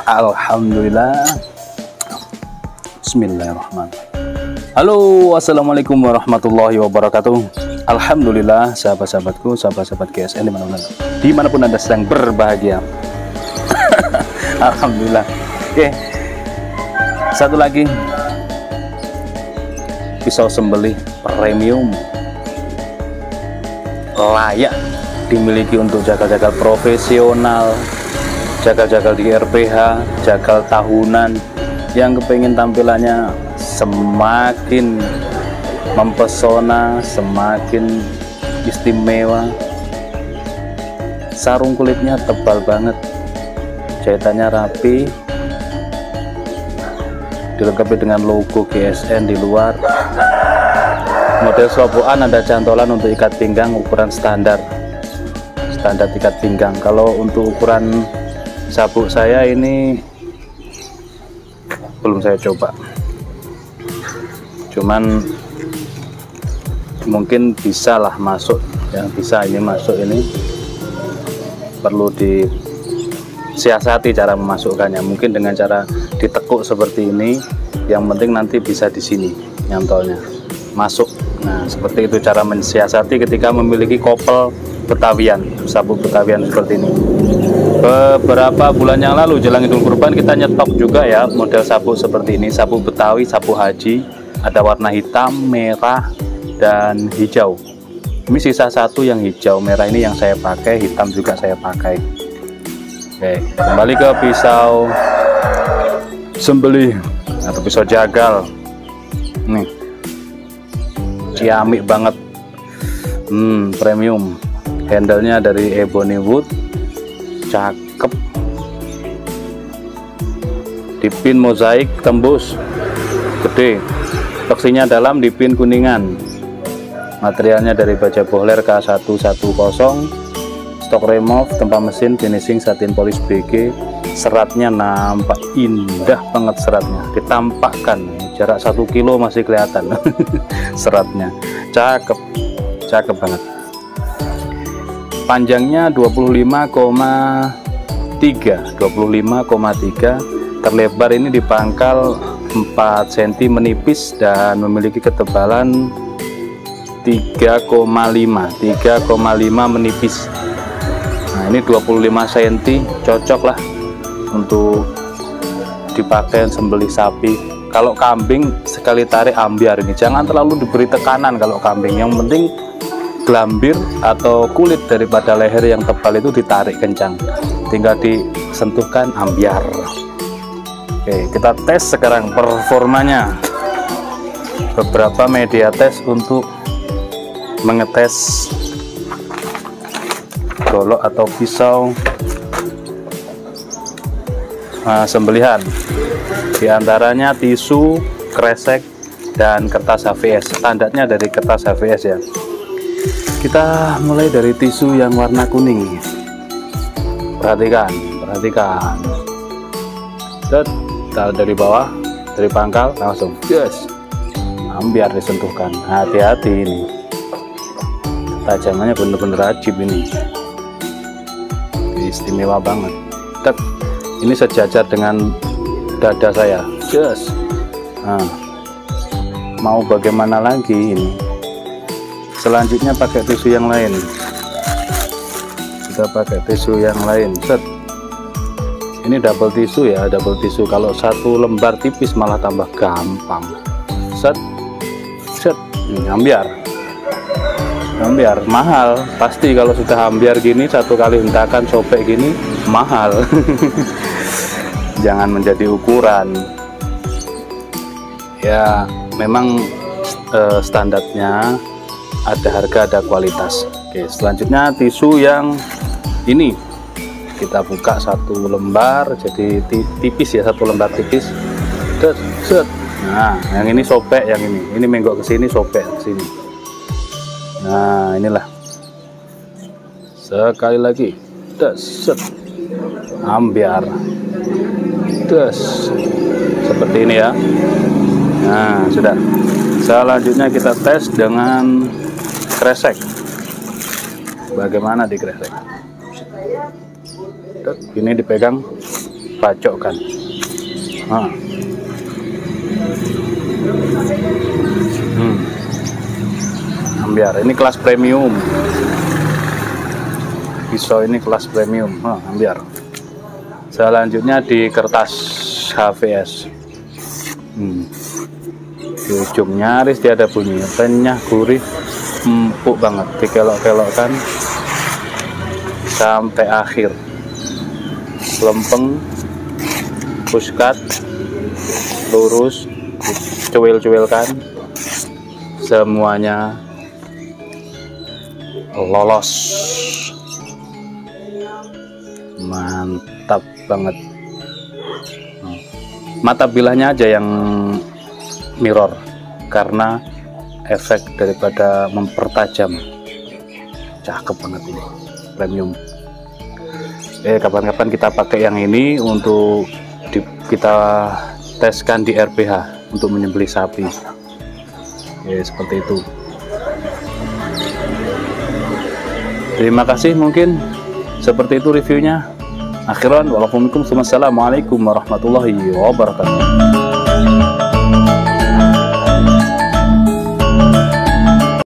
Alhamdulillah. Bismillahirrahmanirrahim. Halo, assalamualaikum warahmatullahi wabarakatuh. Alhamdulillah, sahabat-sahabatku, sahabat-sahabat GSN dimanapun anda sedang berbahagia. Alhamdulillah. Oke, satu lagi pisau sembelih premium, layak dimiliki untuk jagal-jagal profesional, jagal-jagal di RPH, jagal tahunan yang kepengen tampilannya semakin mempesona, semakin istimewa. Sarung kulitnya tebal banget, jahitannya rapi, dilengkapi dengan logo GSN di luar. Model sobokan ada cantolan untuk ikat pinggang ukuran standar ikat pinggang. Kalau untuk ukuran sabuk saya ini belum saya coba, cuman mungkin bisa lah masuk, yang bisa ini masuk. Ini perlu disiasati cara memasukkannya, mungkin dengan cara ditekuk seperti ini. Yang penting nanti bisa di sini nyantolnya masuk. Nah, seperti itu cara mensiasati ketika memiliki kopel Betawian, sabuk Betawian seperti ini. Beberapa bulan yang lalu jelang Idul Kurban kita nyetok juga ya model sabuk seperti ini, sabuk Betawi, sabuk haji, ada warna hitam, merah, dan hijau. Ini sisa satu yang hijau, merah ini yang saya pakai, hitam juga saya pakai. Oke, kembali ke pisau sembelih atau pisau jagal. Nih, ciamik banget, premium. Handle-nya dari ebony wood, cakep. Dipin mozaik tembus gede, toksinya dalam, dipin kuningan. Materialnya dari baja bohler K110, stok remove, tempat mesin, finishing satin polis BG. Seratnya nampak indah banget, seratnya ditampakkan, jarak 1 kilo masih kelihatan. Seratnya cakep banget. Panjangnya 25,3, terlebar ini di pangkal 4 cm, menipis dan memiliki ketebalan 3,5 menipis. Nah, ini 25 cm cocok lah untuk dipakai sembelih sapi. Kalau kambing sekali tarik ambiar ini, jangan terlalu diberi tekanan. Kalau kambing yang penting gelambir atau kulit daripada leher yang tebal itu ditarik kencang, tinggal disentuhkan ambiar. Oke, kita tes sekarang performanya. Beberapa media tes untuk mengetes golok atau pisau sembelihan. Di antaranya tisu, kresek, dan kertas HVS. Standarnya dari kertas HVS ya. Kita mulai dari tisu yang warna kuning. Perhatikan. Taruh dari bawah, dari pangkal langsung, yes, ambiar disentuhkan. Hati-hati ini, tajamannya bener-bener ajib ini, istimewa banget. Ini sejajar dengan dada saya, yes. Nah, mau bagaimana lagi ini? Selanjutnya pakai tisu yang lain. Kita pakai tisu yang lain. Set. Ini double tisu ya, double tisu. Kalau satu lembar tipis malah tambah gampang. Set. Ambiar mahal pasti. Kalau sudah ambiar gini, satu kali hentakan sobek gini mahal. Jangan menjadi ukuran ya, memang standarnya ada harga, ada kualitas. Oke, selanjutnya tisu yang ini kita buka satu lembar, jadi tipis ya, satu lembar tipis. Set. Nah, yang ini sobek, yang ini menggok ke sini, sobek ke sini. Nah, inilah. Sekali lagi. Set. Ambiar. Seperti ini ya. Nah, sudah. Selanjutnya kita tes dengan kresek. Bagaimana di kresek? Ini dipegang dipacokkan. Nah. Ambiar ini kelas premium, pisau ini kelas premium. Ambiar. Selanjutnya di kertas HVS. Di ujung nyaris tiada bunyi, renyah, gurih, empuk banget, dikelok-kelokkan sampai akhir. Lempeng, puskat, lurus, cuil-cuilkan, semuanya lolos. Mantap banget. Mata bilahnya aja yang mirror karena efek daripada mempertajam. Cakep banget ini, premium. Kapan-kapan kita pakai yang ini untuk kita teskan di RPH untuk menyembelih sapi. Seperti itu. Terima kasih, mungkin seperti itu reviewnya. Akhiran, wassalamualaikum warahmatullahi wabarakatuh.